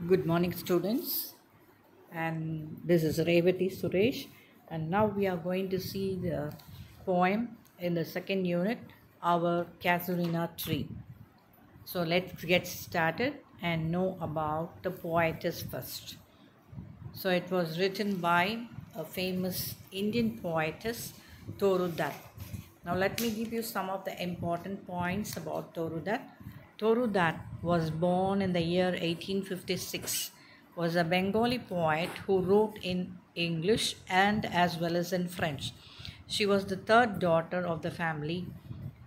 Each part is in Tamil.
Good morning, students. And this is Revati Suresh. And now we are going to see the poem in the second unit, Our Casuarina Tree. So let's get started and know about the poetess first. So it was written by a famous Indian poetess, Toru Dutt. Now let me give you some of the important points about Toru Dutt. Toru Dutt was born in the year 1856, was a Bengali poet who wrote in English and as well as in French. She was the third daughter of the family,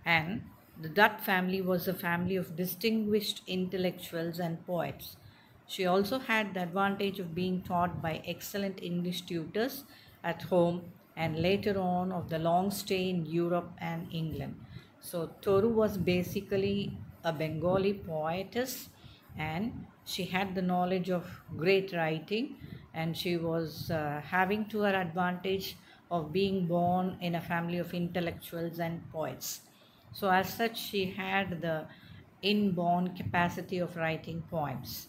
and the Dutt family was a family of distinguished intellectuals and poets. She also had the advantage of being taught by excellent English tutors at home and later on of the long stay in Europe and England. So Toru was basically a Bengali poetess, and she had the knowledge of great writing, and she was having to her advantage of being born in a family of intellectuals and poets. So as such, she had the inborn capacity of writing poems.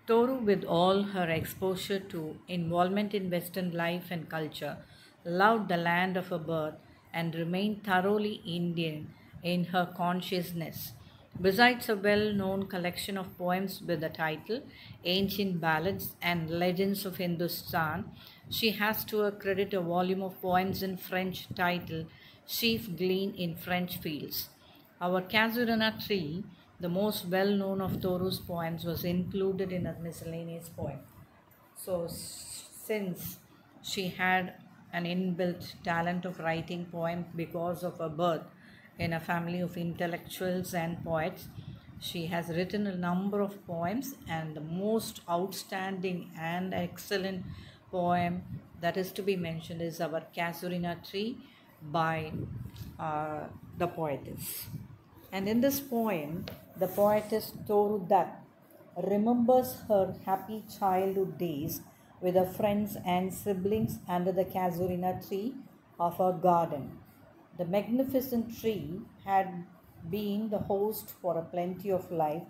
Toru, with all her exposure to involvement in Western life and culture, loved the land of her birth and remained thoroughly Indian in her consciousness. Besides a well known collection of poems with the title Ancient Ballads and Legends of Hindustan, she has to her credit a volume of poems in French titled Sheaf Glean in French Fields. Our Casuarina Tree, the most well known of Toru's poems, was included in a miscellaneous poem. So, since she had an inbuilt talent of writing poems because of her birth in a family of intellectuals and poets, she has written a number of poems, and the most outstanding and excellent poem that is to be mentioned is our Casuarina Tree by the poetess. And in this poem, the poetess Toru Dutt remembers her happy childhood days with her friends and siblings under the casuarina tree of her garden. The magnificent tree had been the host for a plenty of life,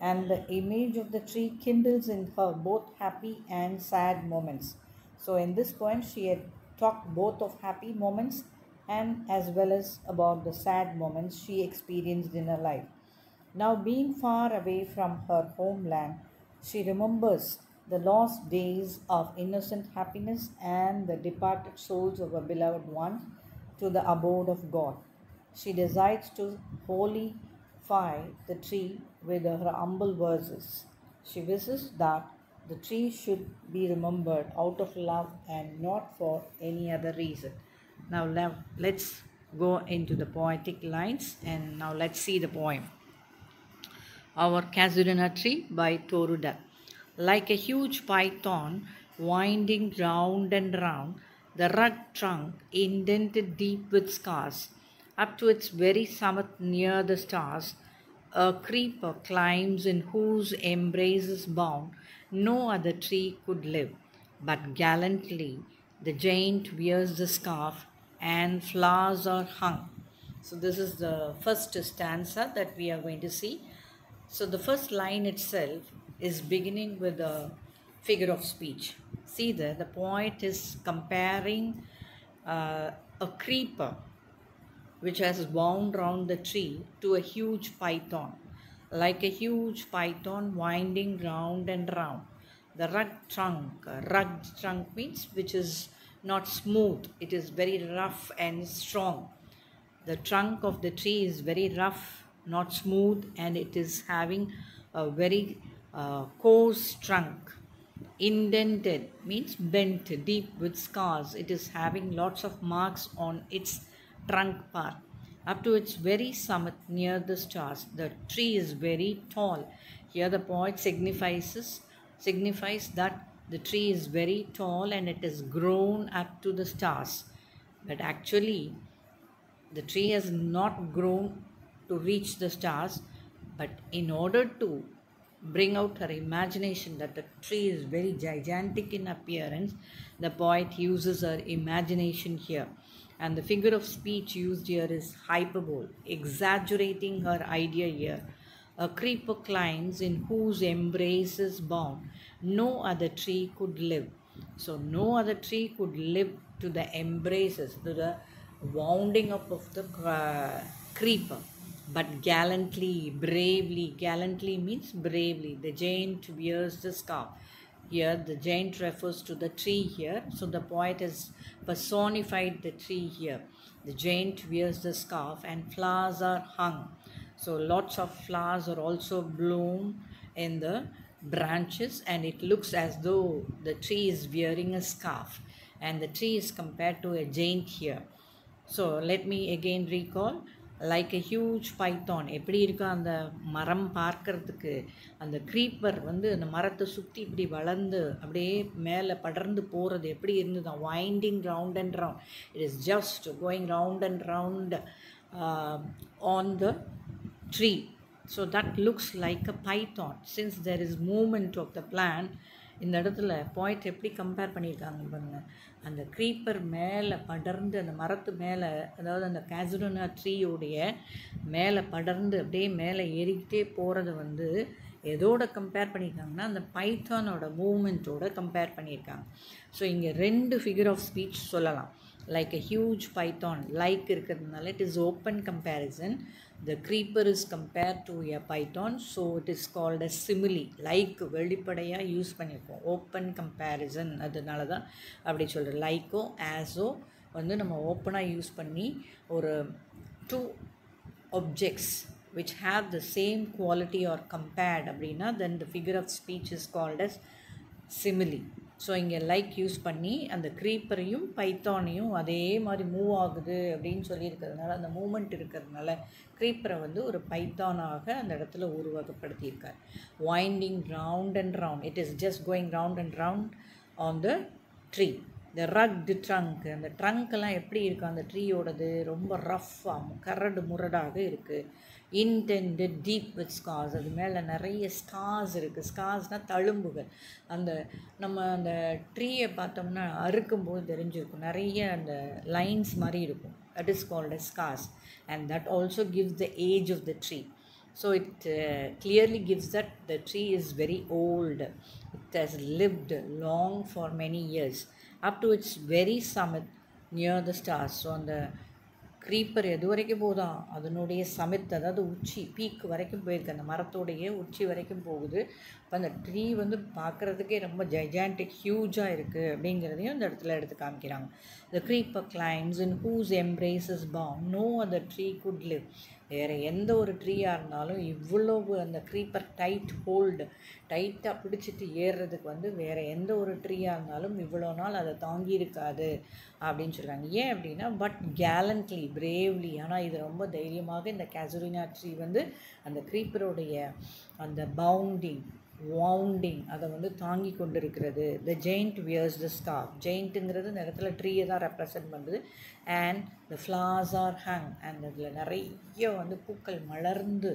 and the image of the tree kindles in her both happy and sad moments. So, in this poem, she had talked both of happy moments and as well as about the sad moments she experienced in her life. Now, being far away from her homeland, she remembers the lost days of innocent happiness and the departed souls of her beloved ones to the abode of God. She decides to holify the tree with her humble verses. She wishes that the tree should be remembered out of love and not for any other reason. Now, let's go into the poetic lines, and now let's see the poem. Our Casuarina Tree by Toru Dutt. Like a huge python winding round and round, the rugged trunk indented deep with scars, up to its very summit near the stars, a creeper climbs in whose embraces bound no other tree could live. But gallantly the giant wears the scarf, and flowers are hung. So this is the first stanza that we are going to see. So the first line itself is beginning with a figure of speech. See there, the poet is comparing a creeper which has wound round the tree to a huge python, like a huge python winding round and round. The rugged trunk means which is not smooth, it is very rough and strong. The trunk of the tree is very rough, not smooth, and it is having a very coarse trunk. Indented means bent deep with scars. It is having lots of marks on its trunk part. Up to its very summit near the stars. The tree is very tall. Here the poet signifies that the tree is very tall and it is grown up to the stars. But actually, the tree has not grown to reach the stars, but in order to bring out her imagination that the tree is very gigantic in appearance, the poet uses her imagination here. And the figure of speech used here is hyperbole, exaggerating her idea here. a creeper climbs in whose embrace is bound. No other tree could live. So no other tree could live to the embraces, to the wounding up of the creeper. But gallantly, bravely, gallantly means bravely, the giant wears the scarf. Here the giant refers to the tree here. So the poet has personified the tree here. The giant wears the scarf and flowers are hung. So lots of flowers are also blown in the branches, and it looks as though the tree is wearing a scarf, and the tree is compared to a giant here. So let me again recall, like a huge python. எப்படி இருக்கா அந்த மரம் பார்க்கறதுக்கு, அந்த க்ரீப்பர் வந்து அந்த மரத்தை சுற்றி இப்படி வளர்ந்து அப்படியே மேலே படர்ந்து போகிறது எப்படி இருந்துதான், winding round and round. It is just going round and round on the tree. So that looks like a python. Since there is movement of the plant, இந்த இடத்துல பாயிண்ட் எப்படி கம்பேர் பண்ணியிருக்காங்க பாருங்க. அந்த க்ரீப்பர் மேலே படர்ந்து அந்த மரத்து மேலே, அதாவது அந்த கேசுரினா ட்ரீயோடைய மேலே படர்ந்து அப்படியே மேலே ஏறிக்கிட்டே போகிறத வந்து எதோட கம்பேர் பண்ணியிருக்காங்கன்னா அந்த பைத்தானோட மூமெண்ட்டோட கம்பேர் பண்ணியிருக்காங்க. ஸோ இங்கே ரெண்டு ஃபிகர் ஆஃப் ஸ்பீச் சொல்லலாம். Like a huge python, like இருக்கிறதுனால it is open comparison. The creeper is compared to a python, so it is called a simile. Like வெளிப்படையாக யூஸ் பண்ணியிருக்கோம், ஓப்பன் கம்பேரிசன், அதனால தான் அப்படி சொல்கிறோம். லைக்கோ ஆஸோ வந்து நம்ம ஓப்பனாக யூஸ் பண்ணி ஒரு two objects which have the same quality or compared அப்படின்னா then the figure of speech is called as simile. So இங்கே லைக் யூஸ் பண்ணி அந்த க்ரீப்பரையும் பைத்தானையும் அதே மாதிரி மூவ் ஆகுது அப்படின்னு சொல்லியிருக்கிறதுனால, அந்த மூமெண்ட் இருக்கிறதுனால க்ரீப்பரை வந்து ஒரு பைத்தானாக அந்த இடத்துல உருவகப்படுத்தியிருக்கார். Winding round and round, it is just going round and round on the tree. இந்த ரக்டு ட்ரங்க், அந்த ட்ரங்க்கெல்லாம் எப்படி இருக்குது அந்த ட்ரீயோடது, ரொம்ப ரஃப்பாக கரடு முரடாக இருக்குது. இன்டெண்டட் டீப் வித் ஸ்கார்ஸ், அது மேலே நிறைய ஸ்கார்ஸ் இருக்குது. ஸ்கார்ஸ்னால் தழும்புகள். அந்த நம்ம அந்த ட்ரீயை பார்த்தோம்னா அறுக்கும்போது தெரிஞ்சிருக்கும், நிறைய அந்த லைன்ஸ் மாதிரி இருக்கும். That is called as scars, and that also gives the age of the tree. So it clearly gives that the tree is very old. It has lived long for many years, up to its very summit near the stars. So அந்த க்ரீப்பர் எது வரைக்கும் போதான், அதனுடைய சமித், அதாவது உச்சி, பீக் வரைக்கும் போயிருக்கு, அந்த மரத்தோடைய உச்சி வரைக்கும் போகுது. இப்போ அந்த ட்ரீ வந்து பார்க்குறதுக்கே ரொம்ப ஜைஜான்டிக் ஹியூஜாக இருக்குது அப்படிங்கிறதையும் இந்த இடத்துல எடுத்து காமிக்கிறாங்க. The creeper climbs in whose embrace is bound. No other tree could live. வேறு எந்த ஒரு ட்ரீயாக இருந்தாலும் இவ்வளவு அந்த க்ரீப்பர் டைட்டாக பிடிச்சிட்டு ஏறுறதுக்கு வந்து வேறு எந்த ஒரு ட்ரீயாக இருந்தாலும் இவ்வளோ நாள் அதை தாங்கியிருக்காது அப்படின்னு சொல்கிறாங்க. ஏன் அப்படின்னா, பட் கேலண்ட்லி, பிரேவ்லி, ஆனால் இது ரொம்ப தைரியமாக இந்த கேசுரினா ட்ரீ வந்து அந்த க்ரீப்பருடைய அந்த வவுண்டிங் அதை வந்து தாங்கி கொண்டு இருக்கிறது. The giant wears the scarf. ஜெயிண்ட்டுங்கிறது இந்த இடத்துல ட்ரீயை தான் ரெப்ரசன்ட் பண்ணுது. And the flowers are hung, and அதில் நிறைய வந்து பூக்கள் மலர்ந்து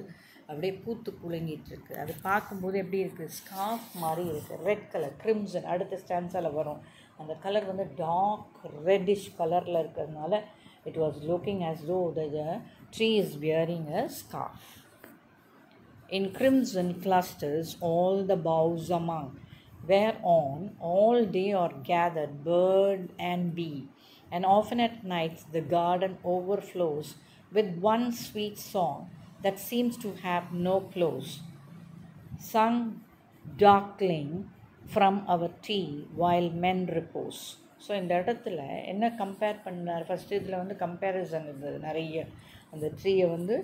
அப்படியே பூத்து குலுங்கிட்டுருக்கு. அது பார்க்கும்போது எப்படி இருக்குது, ஸ்கார்ஃப் மாதிரி இருக்குது. ரெட் கலர், கிரிம்சன் அடுத்த ஸ்டான்ஸால் வரும். அந்த கலர் வந்து டார்க் ரெட்டிஷ் கலரில் இருக்கிறதுனால it was looking as though the tree is wearing a scarf. In crimson clusters all the boughs among, whereon all day are gathered bird and bee, and often at night the garden overflows with one sweet song that seems to have no close, sung darkling from our tea while men repose. So இந்த இடத்துல என்ன கம்பேர் பண்ணார், ஃபஸ்ட்டு இதில் வந்து கம்பேரிசன் இருந்தது நிறைய. அந்த ட்ரீயை வந்து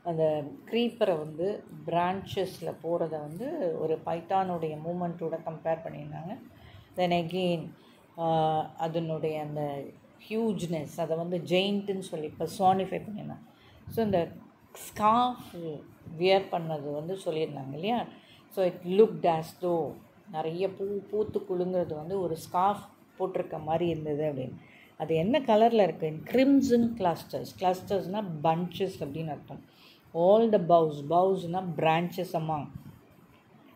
அந்த க்ரீப்பரை வந்து பிரான்ச்சஸில் போகிறத வந்து ஒரு பைத்தானுடைய மூமெண்ட்டோட கம்பேர் பண்ணியிருந்தாங்க. தென் அகெயின் அதனுடைய அந்த ஹியூஜ்னஸ், அதை வந்து ஜெயிண்ட்டுன்னு சொல்லி பர்சானிஃபை பண்ணியிருந்தாங்க. ஸோ இந்த ஸ்கார்ஃப் வியர் பண்ணது வந்து சொல்லியிருந்தாங்க இல்லையா. ஸோ இட் லுக்ட் ஆஸ் தோ, நிறைய பூத்து குலுங்கிறது வந்து ஒரு ஸ்கார்ஃப் போட்டிருக்க மாதிரி இருந்தது அப்படின்னு. அது என்ன கலரில் இருக்குது, கிரிம்சன் கிளஸ்டர்ஸ்னால் பஞ்சஸ் அப்படின்னு அர்த்தம். ஆல் த பவுஸ்னால் பிரான்ச்சஸ் அமாங்.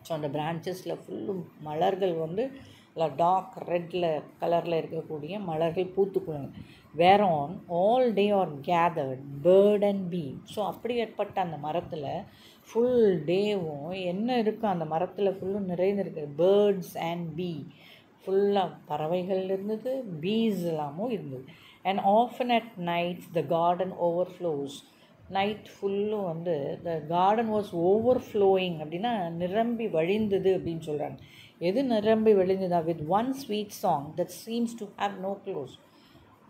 ஸோ அந்த பிரான்ச்சஸில் ஃபுல்லும் மலர்கள் வந்து இல்லை டார்க் ரெட்டில் கலரில் இருக்கக்கூடிய மலர்கள் பூத்துக்குங்க. whereon all day are gathered bird and bee. So அப்படி ஏற்பட்ட அந்த மரத்தில் ஃபுல் டேவும் என்ன இருக்குது, அந்த மரத்தில் ஃபுல்லும் நிறைந்திருக்கு பேர்ட்ஸ் அண்ட் பீ, ஃபுல்லாக பறவைகள் இருந்தது, பீஸ் எல்லாமும் இருந்தது. And often at night the garden overflows. Night ஃபுல்லும் வந்து த கார்டன் வாஸ் ஓவர்ஃப்ளோயிங் அப்படின்னா நிரம்பி வழிந்தது அப்படின்னு சொல்கிறாங்க. எது நிரம்பி வழிந்ததா? With one sweet song that seems to have no close.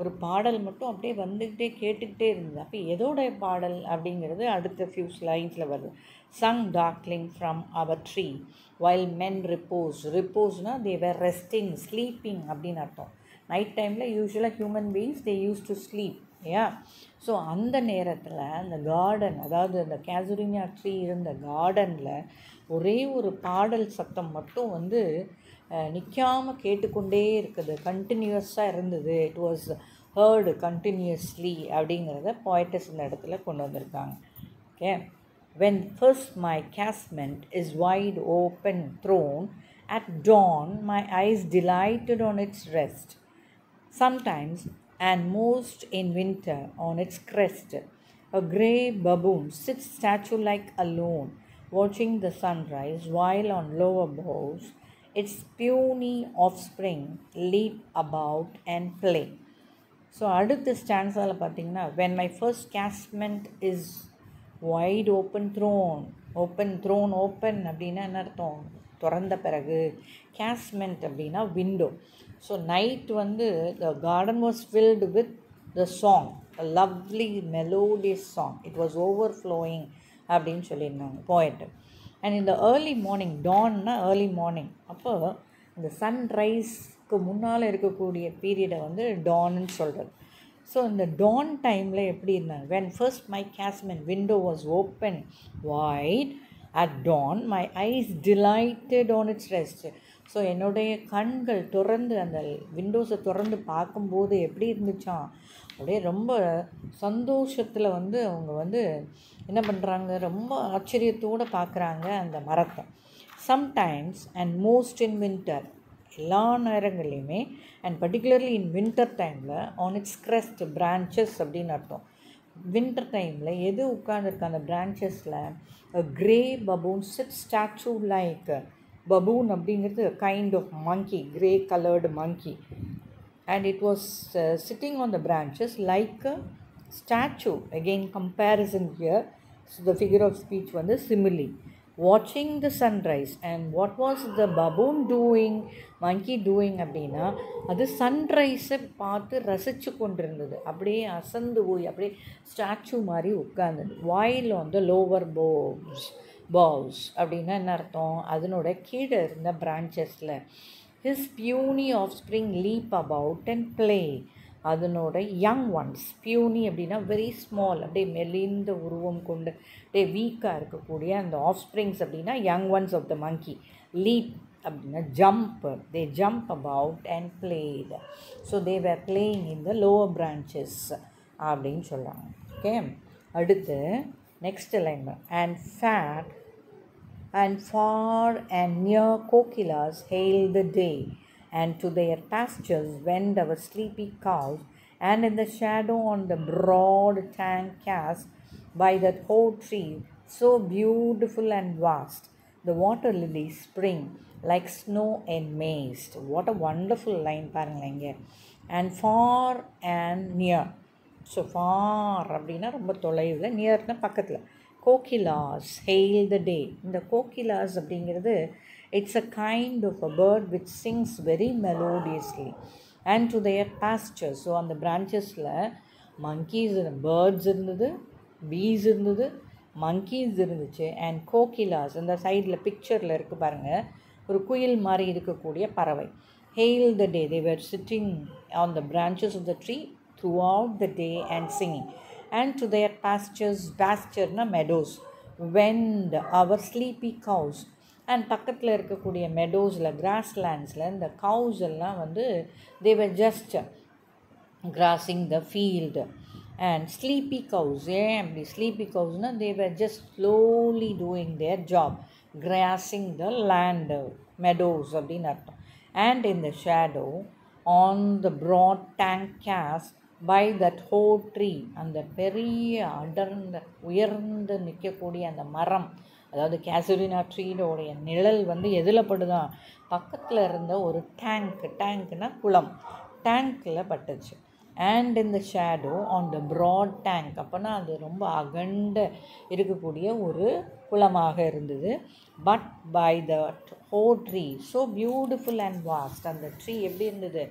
ஒரு பாடல் மட்டும் அப்படியே வந்துக்கிட்டே கேட்டுக்கிட்டே இருந்தது. அப்போ எதோடைய பாடல் அப்படிங்கிறது அடுத்த ஃபியூ லைன்ஸில் வருது. Sung darkling from our tree while men repose. ரிப்போஸ்னால் தே வேர் ரெஸ்டிங், ஸ்லீப்பிங் அப்படின்னு அர்த்தம். நைட் டைமில் யூஸ்வலாக human beings they use to sleep. So அந்த நேரத்தில் அந்த கார்டன், அதாவது அந்த கேசுரினா ட்ரீ இருந்த கார்டனில் ஒரே ஒரு பாடல் சத்தம் மட்டும் வந்து நிற்காமல் கேட்டுக்கொண்டே இருக்குது, கண்டினியூஸாக இருந்தது. இட் வாஸ் ஹர்டு கண்டினியூஸ்லி அப்படிங்கிறத போய்ட்டஸ் இந்த இடத்துல கொண்டு வந்திருக்காங்க. Okay. when first my casement is wide open thrown, at dawn my eyes delighted on its rest. Sometimes, and most in winter, on its crest, a grey baboon sits statue-like alone, watching the sunrise, while on lower boughs its puny offspring leap about and play. So அடுத்த ஸ்டான்ஸால் பார்த்திங்கன்னா, when my first casement is wide open thrown. Open அப்படின்னா என்ன அர்த்தம்? திறந்த பிறகு. casement அப்படின்னா விண்டோ. ஸோ நைட் வந்து the garden was filled with the song, a lovely melodious song. It was overflowing அப்படின்னு சொல்லியிருந்தாங்க போய்ட்டு. அண்ட் இந்த early morning, Donna early morning, அப்போ இந்த சன்ரைஸ்க்கு முன்னால் இருக்கக்கூடிய பீரியடை வந்து டான்னு சொல்கிறது. ஸோ இந்த டான் டைமில் எப்படி இருந்தாங்க? when first my casement window was open wide at dawn my eyes delighted on its rest. So என்னுடைய கண்கள் திறந்து அந்த விண்டோஸை திறந்து பார்க்கும்போது எப்படி இருந்துச்சான்? அப்படியே ரொம்ப சந்தோஷத்தில் வந்து அவங்க வந்து என்ன பண்ணுறாங்க, ரொம்ப ஆச்சரியத்தோடு பார்க்குறாங்க அந்த மரத்தை. Sometimes and most in winter, எல்லா நேரங்கள்லையுமே, அண்ட் பர்டிகுலர்லி இன் வின்டர் டைமில் ஆன் இட்ஸ் கிரெஸ்ட் பிரான்ச்சஸ் அப்படின்னு அர்த்தம். வின்டர் டைமில் எது உட்காந்துருக்கு அந்த பிரான்ச்சஸில்? Grey baboon sit statue like. Baboon அப்படிங்கிறது kind of monkey, grey coloured monkey. And it was sitting on the branches like a statue. Again comparison here. So the figure of speech வந்து simile. watching the sunrise. And what was the baboon doing, monkey doing அப்படின்னா, அது சன்ரைஸை பார்த்து ரசித்து கொண்டிருந்தது. அப்படியே அசந்து போய் அப்படியே ஸ்டாச்சு மாதிரி உட்கார்ந்தது. while on the lower boughs அப்படின்னா என்ன அர்த்தம்? அதனோட கீழே இருந்த பிரான்ச்சஸில் his puny offspring leap about and play. அதனோட யங் ஒன்ஸ், பியூனி அப்படின்னா வெரி ஸ்மால், அப்படியே மெலிந்த உருவம் கொண்டு அப்படியே வீக்காக இருக்கக்கூடிய அந்த ஆஃப்ஸ்ப்ரிங்ஸ் அப்படின்னா young ones of the monkey. Leap அப்படின்னா jump, they jump about and played. So they were playing in the lower branches அப்படின்னு சொல்கிறாங்க. ஓகே. அடுத்து next line. And fat and far and near kokilas hailed the day, and to their pastures went our sleepy cows, and in the shadow on the broad tank cast by that whole tree, so beautiful and vast, the water lilies spring like snow enmazed. What a wonderful line பாருங்களேங்க. And far and near. So far அப்படின்னா ரொம்ப தொலைவில், நியர்னா பக்கத்தில். Kokila's hail the day. இந்த கோகிலாஸ் அப்படிங்கிறது it's a kind of a bird which sings very melodiously. And to their pastures. ஸோ அந்த பிரான்ச்சஸில் monkeys, பேர்ட்ஸ் இருந்தது, பீஸ் இருந்தது, monkeys இருந்துச்சு. அண்ட் கோகிலாஸ் அந்த சைடில் பிக்சரில் இருக்குது பாருங்கள், ஒரு குயில் மாதிரி இருக்கக்கூடிய பறவை. hail the day. they were sitting on the branches of the tree throughout the day and singing. And to their pastures, pasture-na meadows, went our sleepy cows. And பக்கத்தில் இருக்கக்கூடிய மெடோஸில், கிராஸ்லேண்ட்ஸில் இந்த கவுஸ் எல்லாம் வந்து they were just grassing the field. And sleepy cows, ஏன் அப்படி sleepy cowsனால் they were just slowly doing their job, grassing the land, meadows அப்படின்னு அர்த்தம். and in the shadow on the broad tank cast by that whole tree. அந்த பெரிய அடர்ந்த உயர்ந்து நிற்கக்கூடிய அந்த மரம், அதாவது கேசுரினா ட்ரீயோடைய நிழல் வந்து எதில் படுதான், பக்கத்தில் இருந்த ஒரு டேங்க்னா குளம், டேங்க்கில் பட்டுச்சு. And in the shadow on the broad tank, அப்போனா அது ரொம்ப அகண்ட இருக்கக்கூடிய ஒரு குளமாக இருந்தது. But by the whole tree so beautiful and vast, அந்த ட்ரீ எப்படி இருந்தது,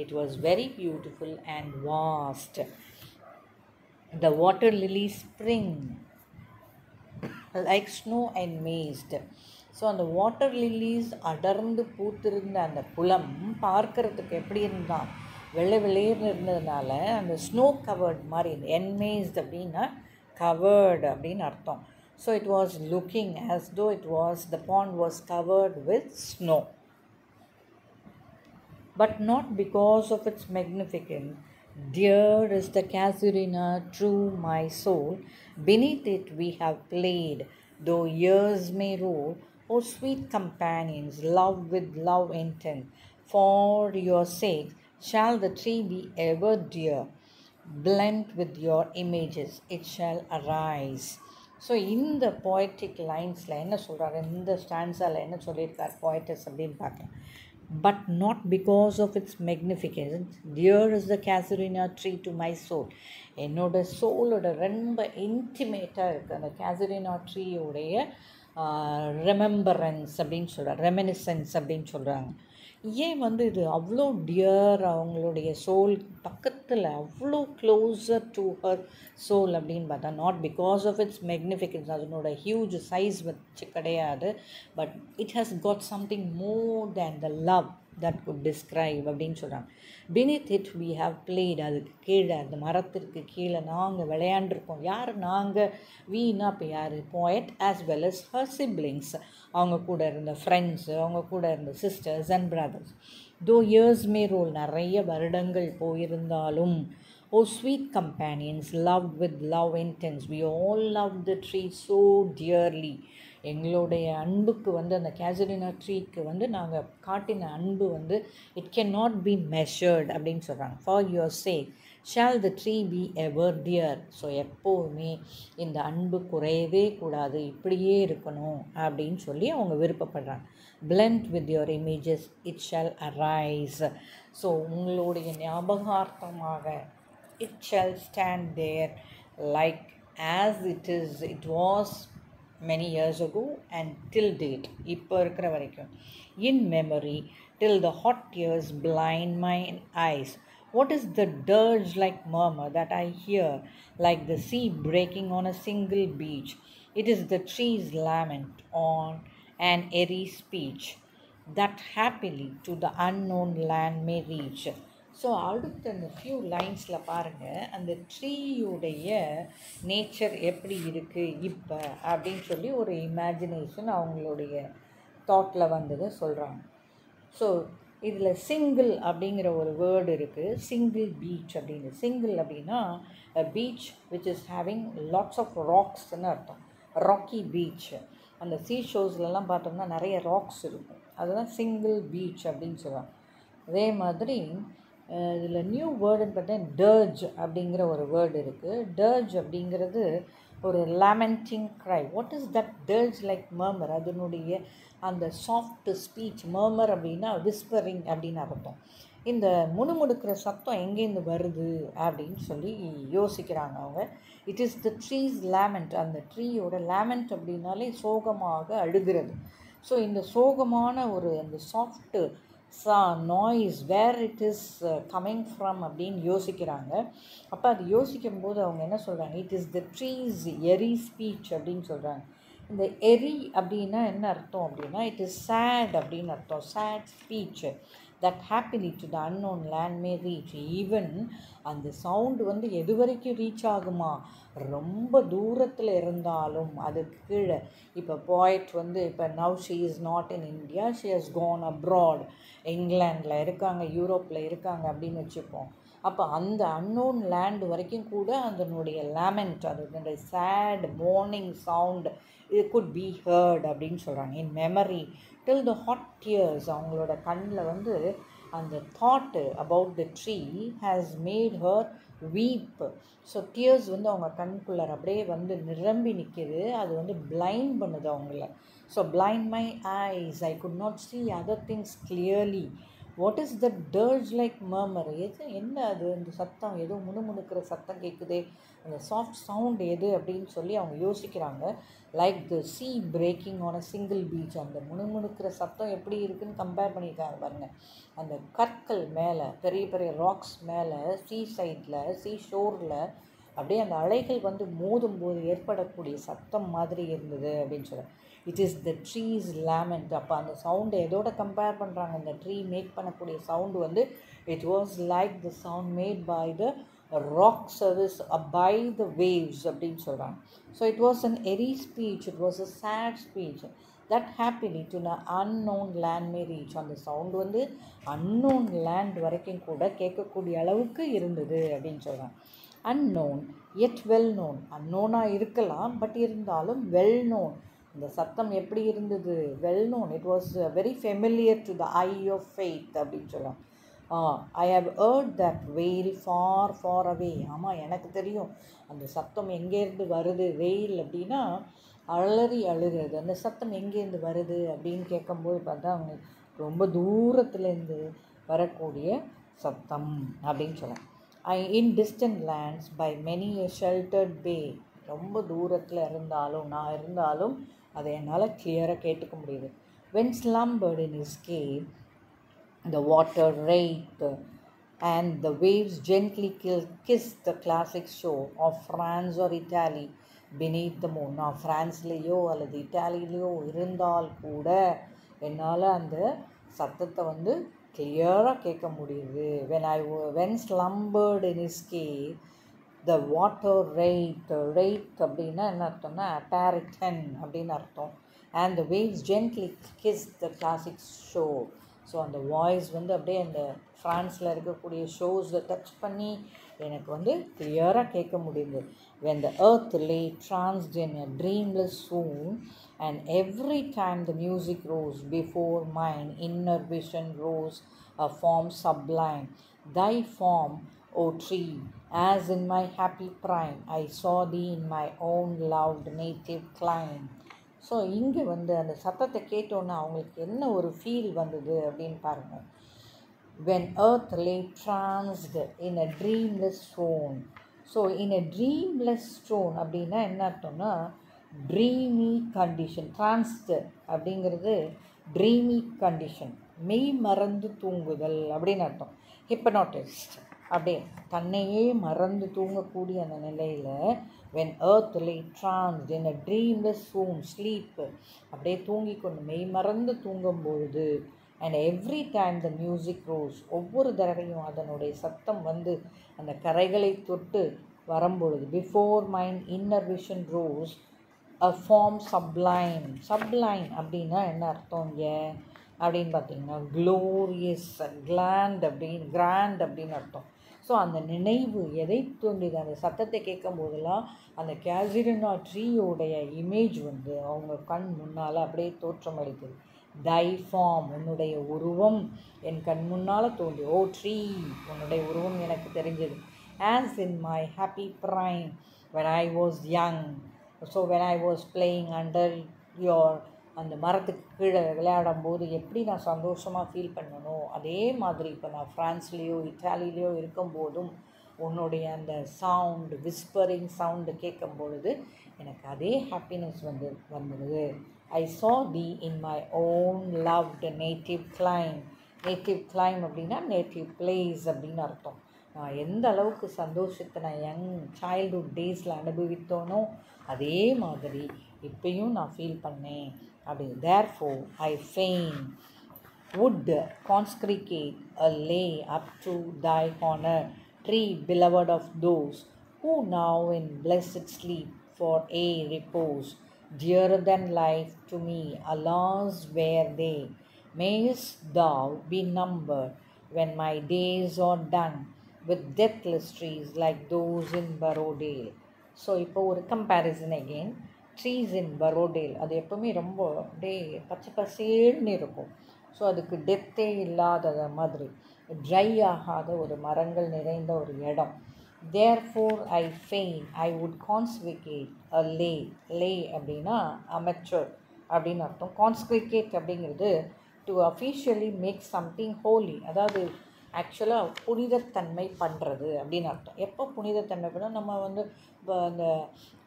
it was very beautiful and vast. The water lilies spring like snow and mist. So அந்த வாட்டர் லில்லிஸ் அடர்ந்து பூத்திருந்த அந்த குளம் பார்க்கறதுக்கு எப்படி இருந்தால் வெள்ளை வெளியேன்னு இருந்ததுனால அந்த ஸ்னோ கவர்ட் மாதிரி, என்மேஸ்ட் அப்படின்னா கவர்டு அப்படின்னு அர்த்தம். So it was looking as though it was, the pond was covered with snow. But not because of its magnificence. Dear is the Casuarina True, my soul. Beneath it we have played, though years may roll. O sweet companions, love with love intent. For your sake shall the tree be ever dear. Blent with your images, it shall arise. So இந்த poetic லைன்ஸில் என்ன சொல்கிறாரு, இந்த ஸ்டான்ஸால் என்ன சொல்லியிருக்கார் poetess அப்படின்னு பார்க்கலாம். But not because of its magnificence. Dear is the Casuarina Tree to my soul. என்னோட சோலோட ரொம்ப இன்டிமேட்டாக இருக்குது அந்த Casuarina ட்ரீயோடைய ரெமெம்பரன்ஸ் அப்படின்னு சொல்கிறார், ரெமினிசன்ஸ் அப்படின்னு சொல்கிறாங்க. ஏன் வந்து இது அவ்வளோ டியர், அவங்களுடைய சோல் பக்கத்தில் அவ்வளோ க்ளோஸர் டு ஹர் சோல் அப்படின்னு பார்த்தா, நாட் பிகாஸ் ஆஃப் இட்ஸ் மெக்னிஃபிகன்ஸ், அதனோட ஹியூஜ் சைஸ் வச்சு கிடையாது, but it has got something more than the love that good describe அப்படின்னு சொல்கிறாங்க. beneath it we have played, அதுக்கு கீழே அந்த மரத்திற்கு கீழே நாங்கள் விளையாண்டுருக்கோம். யார் நாங்கள், வீணா இப்போ யார், poet as well as her siblings, அவங்க கூட இருந்த ஃப்ரெண்ட்ஸு, அவங்க கூட இருந்த sisters and brothers. Though years may roll, நிறைய வருடங்கள் போயிருந்தாலும். O sweet companions, love with love intense, we all love the tree so dearly. எங்களுடைய அன்புக்கு வந்து அந்த கேசுரினா ட்ரீக்கு வந்து நாங்கள் காட்டின அன்பு வந்து it can not be measured அப்படின்னு சொல்கிறாங்க. For your sake shall the tree be ever dear. So எப்போவுமே இந்த அன்பு குறையவே கூடாது, இப்படியே இருக்கணும் அப்படின்னு சொல்லி அவங்க விருப்பப்படுறாங்க. blend with your images it shall arise. So உங்களுடைய ஞாபகார்த்தமாக it shall stand there like as it was many years ago and till date, இப்போ இருக்கிற வரைக்கும், in memory till the hot tears blind my eyes. What is the dirge like murmur that I hear, like the sea breaking on a single beach? It is the tree's lament on an airy speech that happily to the unknown land may reach. So அடுத்த அந்த ஃபியூ லைன்ஸில் பாருங்கள், அந்த ட்ரீயுடைய நேச்சர் எப்படி இருக்குது இப்போ அப்படின்னு சொல்லி ஒரு இமேஜினேஷன் அவங்களுடைய தாட்டில் வந்ததை சொல்கிறாங்க. ஸோ இதில் சிங்கிள் அப்படிங்கிற ஒரு வேர்டு இருக்குது, சிங்கிள் பீச் அப்படின்னு. சிங்கிள் அப்படின்னா beach which is having lots of ராக்ஸ்ன்னு அர்த்தம், ராக்கி பீச். அந்த சீ ஷோஸ்லலாம் பார்த்தோம்னா நிறைய ராக்ஸ் இருக்கும், அதுதான் சிங்கிள் பீச் அப்படின்னு சொல்லுவாங்க. அதே மாதிரி இதில் நியூ வேர்டுன்னு பார்த்தா டர்ஜ் அப்படிங்கிற ஒரு வேர்டு இருக்குது. டர்ஜ் அப்படிங்கிறது ஒரு lamenting cry. What is that dirge like murmur, அதனுடைய அந்த சாஃப்ட் ஸ்பீச். மர்மர் அப்படின்னா விஸ்பரிங் அப்படின்னு அர்த்தம். இந்த முணுமுணுக்கிற சத்தம் எங்கேருந்து வருது அப்படின்னு சொல்லி யோசிக்கிறாங்க அவங்க. It is the tree's lament, அந்த ட்ரீயோட லேமெண்ட் அப்படின்னாலே சோகமாக அழுகிறது. ஸோ இந்த சோகமான ஒரு அந்த soft noise where it is coming from அப்படின்னு யோசிக்கிறாங்க. அப்போ அது யோசிக்கும் போது அவங்க என்ன சொல்கிறாங்க, it is the tree's eerie speech அப்படின்னு சொல்கிறாங்க. இந்த எரி அப்படின்னா என்ன அர்த்தம் அப்படின்னா, இட் இஸ் சேட் அப்படின்னு அர்த்தம், sad speech that happily to the unknown land may reach. Even அந்த சவுண்டு வந்து எது வரைக்கும் ரீச் ஆகுமா, ரொம்ப தூரத்தில் இருந்தாலும் அதுக்கு கீழே. இப்போ போய்ட் வந்து இப்போ now she is not in India, she has gone abroad, இங்கிலாண்டில் இருக்காங்க, யூரோப்பில் இருக்காங்க அப்படின்னு வச்சுப்போம். அப்போ அந்த அன்னோன் லேண்ட் வரைக்கும் கூட அதனுடைய லேமெண்ட், அதனுடைய sad mourning sound it could be heard அப்படின்னு சொல்கிறாங்க. In memory till the hot tears அவங்களோட கண்ணில் வந்து அந்த thought about the tree has made her weep. So tears வந்து அவங்க கண்குள்ளார் அப்படியே வந்து நிரம்பி நிற்கிது. அது வந்து பிளைண்ட் பண்ணுது அவங்கள. So blind my eyes, I could not see other things clearly. What is the dirge like murmur, என்ன அது அந்த சத்தம், ஏதோ முணுமுணுக்கிற சத்தம் கேட்குதே, அந்த சாஃப்ட் சவுண்ட் எது அப்படின்னு சொல்லி அவங்க யோசிக்கிறாங்க. Like the sea breaking on a single beach, அந்த முணுமுணுக்கிற சத்தம் எப்படி இருக்குதுன்னு கம்பேர் பண்ணியிருக்காங்க பாருங்கள். அந்த கற்கள் மேலே, பெரிய பெரிய ராக்ஸ் மேலே, சீ சைடில், சீ ஷோரில் அப்படியே அந்த அலைகள் வந்து மோதும்போது ஏற்படக்கூடிய சத்தம் மாதிரி இருந்தது அப்படின்னு சொல்கிறேன். It is the tree's lament. அப்போ அந்த சவுண்டு எதோட கம்பேர் பண்ணுறாங்க, அந்த ட்ரீ மேக் பண்ணக்கூடிய சவுண்டு வந்து it was like the sound made by the rock surface by the waves அப்படின்னு சொல்கிறாங்க. So it was an eerie speech, it was a sad speech that happily to an unknown land may reach. அந்த சவுண்டு வந்து unknown land வரைக்கும் கூட கேட்கக்கூடிய அளவுக்கு இருந்தது அப்படின்னு சொல்கிறாங்க. unknown yet well known, unknown-ஆக இருக்கலாம் பட் இருந்தாலும் well known. இந்த சத்தம் எப்படி இருந்தது, well known, it was very familiar to the eye of faith அப்படின்னு சொல்லலாம். I have heard that wail far far away. ஆமாம், எனக்கு தெரியும் அந்த சத்தம் எங்கேருந்து வருது. வெயில் அப்படின்னா அலறி அழுகிறது. அந்த சத்தம் எங்கேருந்து வருது அப்படின்னு கேட்கும்போது பார்த்தா அவங்க ரொம்ப தூரத்துலேருந்து வரக்கூடிய சத்தம் அப்படின்னு சொல்லலாம். In distant lands by many a sheltered bay, ரொம்ப தூரத்தில் இருந்தாலும் அதை என்னால் கிளியராக கேட்டுக்க முடியுது. when slumbered in his cave the water writhed and the waves gently kissed the classic shore of France or Italy beneath the moon. நான் ஃப்ரான்ஸ்லேயோ அல்லது இட்டாலியிலையோ இருந்தால் கூட என்னால் அந்த சத்தத்தை வந்து கிளியராக கேட்க முடியுது. when slumbered in his cave the water writhed அப்படின்னா என்ன அர்த்தம்னா apparitan அப்படின்னு அர்த்தம். and the waves gently kissed the classic shore. So அந்த வாய்ஸ் வந்து அப்படியே அந்த ஃப்ரான்ஸில் இருக்கக்கூடிய ஷோஸை டச் பண்ணி எனக்கு வந்து கிளியராக கேட்க முடியுது. when the earth lay tranced in a dreamless swoon and every time the music rose before mine inner vision rose a form sublime, thy form O tree, as in my happy prime I saw thee in my own loved native clime. So இங்கே வந்து அந்த சத்தத்தை கேட்டோன்னா அவங்களுக்கு என்ன ஒரு ஃபீல் வந்தது அப்படின்னு பாருங்கள். when earth lay tranced in a dreamless swoon. So in a dreamless swoon அப்படின்னா என்ன அர்த்தம்னா ட்ரீமி கண்டிஷன். tranced அப்படிங்கிறது ட்ரீமி கண்டிஷன், மெய் மறந்து தூங்குதல் அப்படின்னு அர்த்தம். ஹிப்னாட்டிஸ்ட் அப்படியே தன்னையே மறந்து தூங்கக்கூடிய அந்த நிலையில் when earth lay tranced in a dreamless swoon, sleep, அப்படியே தூங்கி கொண்டு மெய் மறந்து தூங்கும்பொழுது and every time the music rose, ஒவ்வொரு தடவையும் அதனுடைய சத்தம் வந்து அந்த கரைகளை தொட்டு வரும்பொழுது before mine inner vision rose a form sublime. sublime அப்படின்னா என்ன அர்த்தம் இங்கே அப்படின்னு பார்த்தீங்கன்னா க்ளோரியஸ், கிராண்ட் அப்படின்னு அர்த்தம். ஸோ அந்த நினைவு எதை தோன்றியது, அந்த சத்தத்தை கேட்கும் போதெல்லாம் அந்த கேசுரினா ட்ரீயோடைய இமேஜ் வந்து அவங்க கண் முன்னால் அப்படியே தோற்றமளிக்குது. தை ஃபார்ம், உன்னுடைய உருவம் என் கண் முன்னால் தோன்றி. ஓ ட்ரீ, உன்னுடைய உருவம் எனக்கு தெரிஞ்சது. as in my happy prime when I was young, so when I was playing under your, அந்த மரத்துக்கு கீழே விளையாடும் போது எப்படி நான் சந்தோஷமாக ஃபீல் பண்ணணும், அதே மாதிரி இப்போ நான் ஃப்ரான்ஸ்லேயோ இட்டாலிலேயோ இருக்கும்போதும் உன்னுடைய அந்த சவுண்டு, விஸ்பரிங் சவுண்டு கேட்கும் பொழுது எனக்கு அதே ஹாப்பினஸ் வந்தது. I saw thee in my own loved native clime. Native claim அப்படின்னா நேட்டிவ் பிளேஸ் அப்படின்னு அர்த்தம். நான் எந்த அளவுக்கு சந்தோஷத்தை நான் யங் சைல்ட்ஹுட் டேஸில் அனுபவித்தோனோ அதே மாதிரி இப்பயும் நான் ஃபீல் பண்ணேன் அப்படி. therefore I fain would consecrate a lay up to thy honor, tree beloved of those who now in blessed sleep for a repose, dearer than life to me, alas were they. Mayest thou be numbered when my days are done with deathless trees like those in Barodale. So இப்போ ஒரு கம்பேரிசன் அகெயின். ட்ரீஸ் இன் பரோடேல் அது எப்போவுமே ரொம்ப அப்படியே பச்சை பசேல்னு இருக்கும். ஸோ அதுக்கு டெத்தே இல்லாத மாதிரி ட்ரை ஆகாத ஒரு மரங்கள் நிறைந்த ஒரு இடம். Therefore I fain I would consecrate a lay அப்படின்னா amateur அப்படின்னு அர்த்தம். கான்ஸ்கிரிகேட் அப்படிங்கிறது to officially make something holy, அதாவது ஆக்சுவலாக புனிதத்தன்மை பண்ணுறது அப்படின்னு அர்த்தம். எப்போ புனிதத்தன்மை பண்ணால் நம்ம வந்து இப்போ அந்த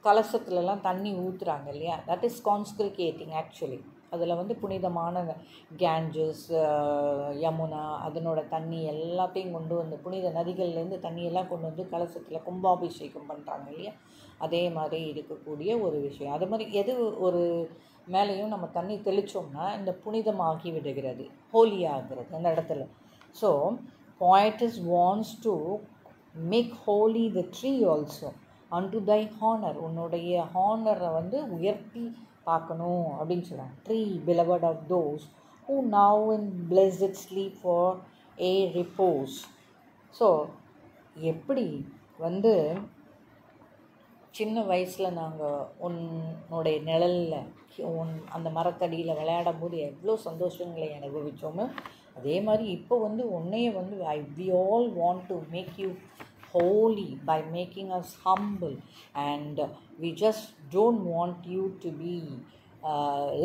கலசத்துலலாம் தண்ணி ஊற்றுறாங்க இல்லையா, தட் இஸ் கான்ஸ்கிரிகேட்டிங் ஆக்சுவலி. அதில் வந்து புனிதமான கேஞ்சஸ், யமுனா அதனோட தண்ணி எல்லாத்தையும் கொண்டு வந்து புனித நதிகள்லேருந்து தண்ணியெல்லாம் கொண்டு வந்து கலசத்தில் கும்பாபிஷேகம் பண்ணுறாங்க இல்லையா, அதே மாதிரி இருக்கக்கூடிய ஒரு விஷயம். அது மாதிரி எது ஒரு மேலேயும் நம்ம தண்ணி தெளித்தோம்னா இந்த புனிதமாகி விடுகிறது, ஹோலி ஆகிறது அந்த இடத்துல. So poetess wants to make holy the tree also unto thy honor, உன்னுடைய ஹானரை வந்து உயர்த்தி பார்க்கணும் அப்படின்னு சொல்கிறாங்க. Tree beloved of those who now in blessed sleep for a repose. So எப்படி வந்து சின்ன வயசில் நாங்கள் உன்னுடைய நிழலில் அந்த மரத்தடியில் விளையாடும் போது எவ்வளோ சந்தோஷங்களை அனுபவித்தோமோ, அதே மாதிரி இப்போ வந்து உன்னையே வந்து we all want to make you holy by making us humble, and we just don't want you to be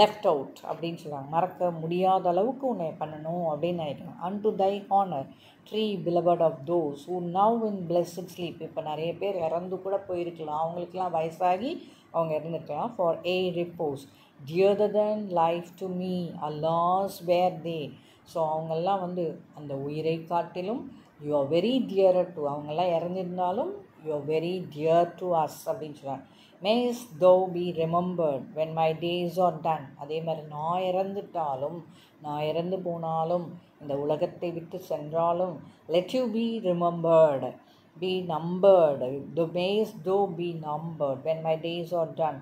left out அப்படின்னு சொல்கிறாங்க. மறக்க முடியாத அளவுக்கு உன்னை பண்ணணும் அப்படின்னு நினைக்கிறேன். unto thy honor tree beloved of those who now in blessed sleep. இப்போ நிறைய பேர் இறந்து கூட போயிருக்கலாம், அவங்களுக்கெல்லாம் வயசாகி அவங்க இறந்துருக்கலாம். for a repose dearer than life to me alas were they. So அவங்கெல்லாம் வந்து அந்த உயிரை காட்டிலும் you are very dearer to, அவங்கெல்லாம் இறந்திருந்தாலும் you are very dear to us அப்படின்னு சொல்கிறாங்க. Mayst thou be remembered when my days are done. அதே மாதிரி நான் இறந்துட்டாலும், நான் இறந்து போனாலும், இந்த உலகத்தை விட்டு சென்றாலும், let you be remembered, be numbered, the mayst thou be numbered when my days are done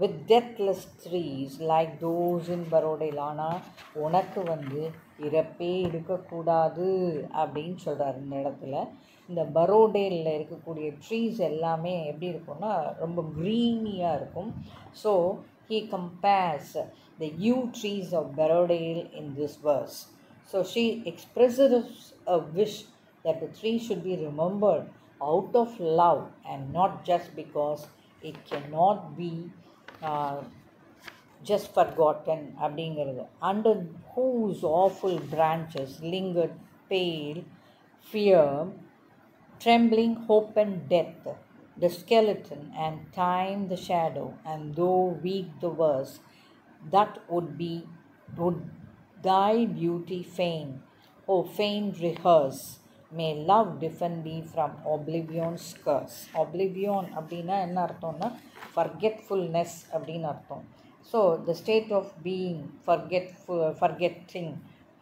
with deathless trees like those in Barodil. ஆனால் உனக்கு வந்து இறப்பே இருக்கக்கூடாது அப்படின்னு சொல்கிறார் இந்த இடத்துல. இந்த பரோடேலில் இருக்கக்கூடிய ட்ரீஸ் எல்லாமே எப்படி இருக்கும்னா ரொம்ப க்ரீனியாக இருக்கும். So he compares the yew trees of Barodale in this verse. So she expresses a wish that the tree should be remembered out of love and not just because it cannot be just forgotten அப்படிங்கிறது. Under whose awful branches lingered pale fear, trembling hope and death, the skeleton, and time the shadow, and though weak the verse, that would thy beauty fain, oh fain rehearse, may love defend thee from oblivion's curse. Oblivion அப்படின்னா என்ன அர்த்தம்னா forgetfulness அப்படின்னு அர்த்தம். So the state of being forgetting,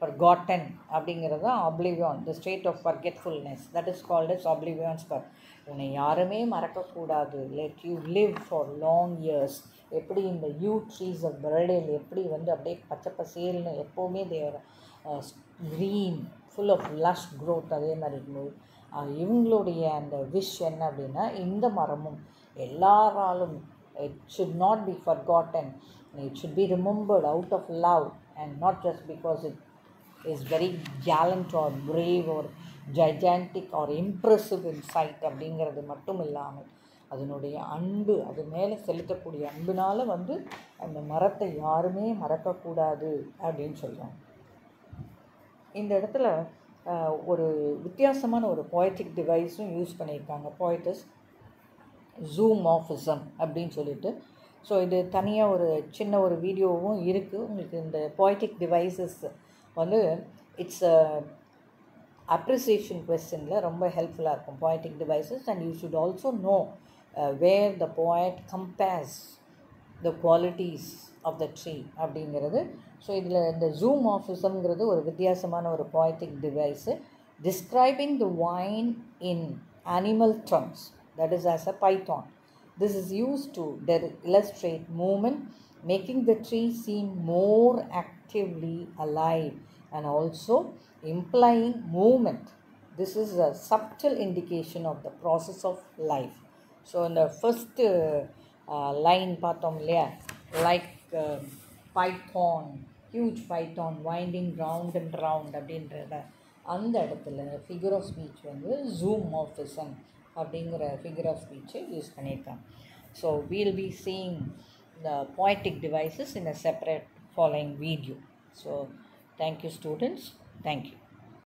forgotten அப்படிங்கிறது தான் oblivion, the state of forgetfulness, that is called as oblivion's curse. உன்னை யாருமே மறக்கக்கூடாது, let you live for long years. எப்படி இந்த யூ ட்ரீஸ் ஆஃப் பரோடேல் எப்படி வந்து அப்படியே பச்சை பசேல்னு எப்போவுமே there green full of lush growth, அதே மாதிரி இருக்கும்போது இவங்களுடைய அந்த விஷ் என்ன அப்படின்னா இந்த மரமும் எல்லாராலும் it should not be forgotten, it should be remembered out of love and not just because it is very gallant or brave or gigantic or impressive in sight அப்படிங்கிறது மட்டும் இல்லாமல் அதனுடைய அன்பு, அது மேலே செலுத்தக்கூடிய அன்புனால் வந்து அந்த மரத்தை யாருமே மறக்கக்கூடாது அப்படின்னு சொல்கிறாங்க. இந்த இடத்துல ஒரு வித்தியாசமான ஒரு poetic டிவைஸும் யூஸ் பண்ணியிருக்காங்க poetess, zoomorphism அப்படின்னு சொல்லிட்டு. ஸோ இது தனியாக ஒரு சின்ன ஒரு வீடியோவும் இருக்குது உங்களுக்கு. இந்த poetic டிவைசஸ் வந்து இட்ஸ் அப்ரிசியேஷன் கொஸ்டினில் ரொம்ப ஹெல்ப்ஃபுல்லாக இருக்கும் poetic devices, and you should also know where the poet compares the qualities of the tree அப்படிங்கிறது. ஸோ இதில் இந்த zoomorphismங்கிறது ஒரு வித்தியாசமான ஒரு poetic device describing the vine in animal terms, that is as a python. This is used to illustrate movement, making the tree seem more actively alive and also implying movement. This is a subtle indication of the process of life. So in the first line பார்த்தோம் இல்லையா, like Python, huge Python winding round and round அப்படின்றத அந்த இடத்துல ஃபிகர் ஆஃப் ஸ்பீச் வந்து ஜூமார்ஃபிசம் அப்படிங்கிற ஃபிகர் ஆஃப் ஸ்பீச்சை யூஸ் பண்ணியிருக்காங்க. So we'll be seeing the poetic devices in a separate following video. So thank you students, thank you.